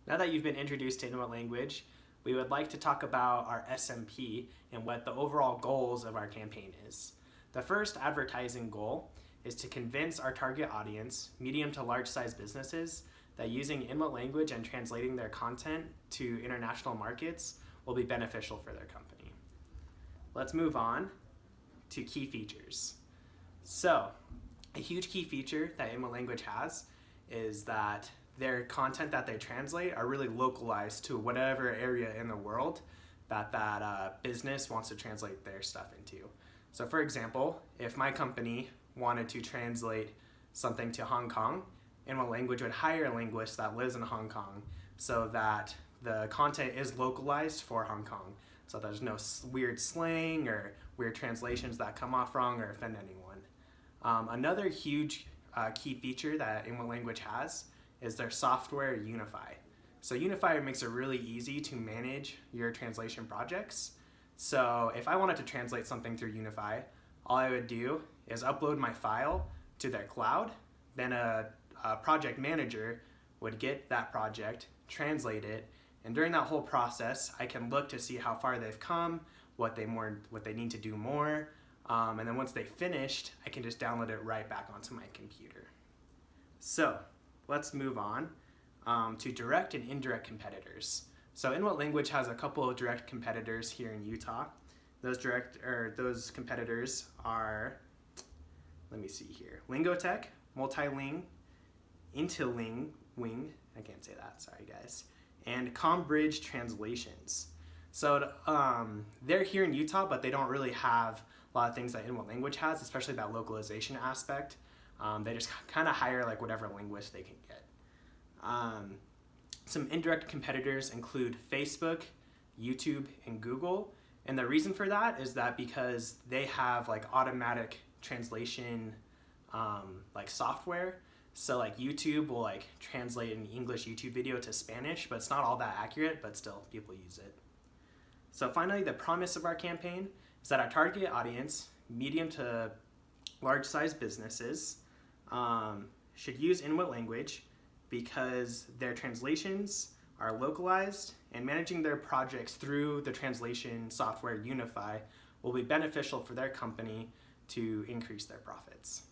Now that you've been introduced to Inuit language, we would like to talk about our SMP and what the overall goals of our campaign is. The first advertising goal is to convince our target audience, medium to large size businesses, that using Inuit language and translating their content to international markets will be beneficial for their company. Let's move on to key features. So, a huge key feature that Inuit language has is that their content that they translate are really localized to whatever area in the world that business wants to translate their stuff into. So for example, if my company wanted to translate something to Hong Kong, Inuit language would hire a linguist that lives in Hong Kong so that the content is localized for Hong Kong. So there's no weird slang or weird translations that come off wrong or offend anyone. Another huge key feature that Inuit language has is their software Unify. So Unify makes it really easy to manage your translation projects. So if I wanted to translate something through Unify, all I would do is upload my file to their cloud, then a project manager would get that project, translate it, and during that whole process, I can look to see how far they've come, what they need to do more, and then once they've finished, I can just download it right back onto my computer. So let's move on to direct and indirect competitors. So Inuit language has a couple of direct competitors here in Utah. Those competitors are, let me see here, Lingotech, Multiling, Intilingwing, I can't say that, sorry guys, and Combridge Translations. So they're here in Utah, but they don't really have a lot of things that Inuit language has, especially that localization aspect. They just kind of hire like whatever linguist they can get. Some indirect competitors include Facebook, YouTube, and Google. And the reason for that is that because they have like automatic translation like software. So like YouTube will like translate an English YouTube video to Spanish, but it's not all that accurate, but still people use it. So finally, the promise of our campaign is that our target audience, medium to large size businesses, should use Inuit language because their translations are localized and managing their projects through the translation software Unify will be beneficial for their company to increase their profits.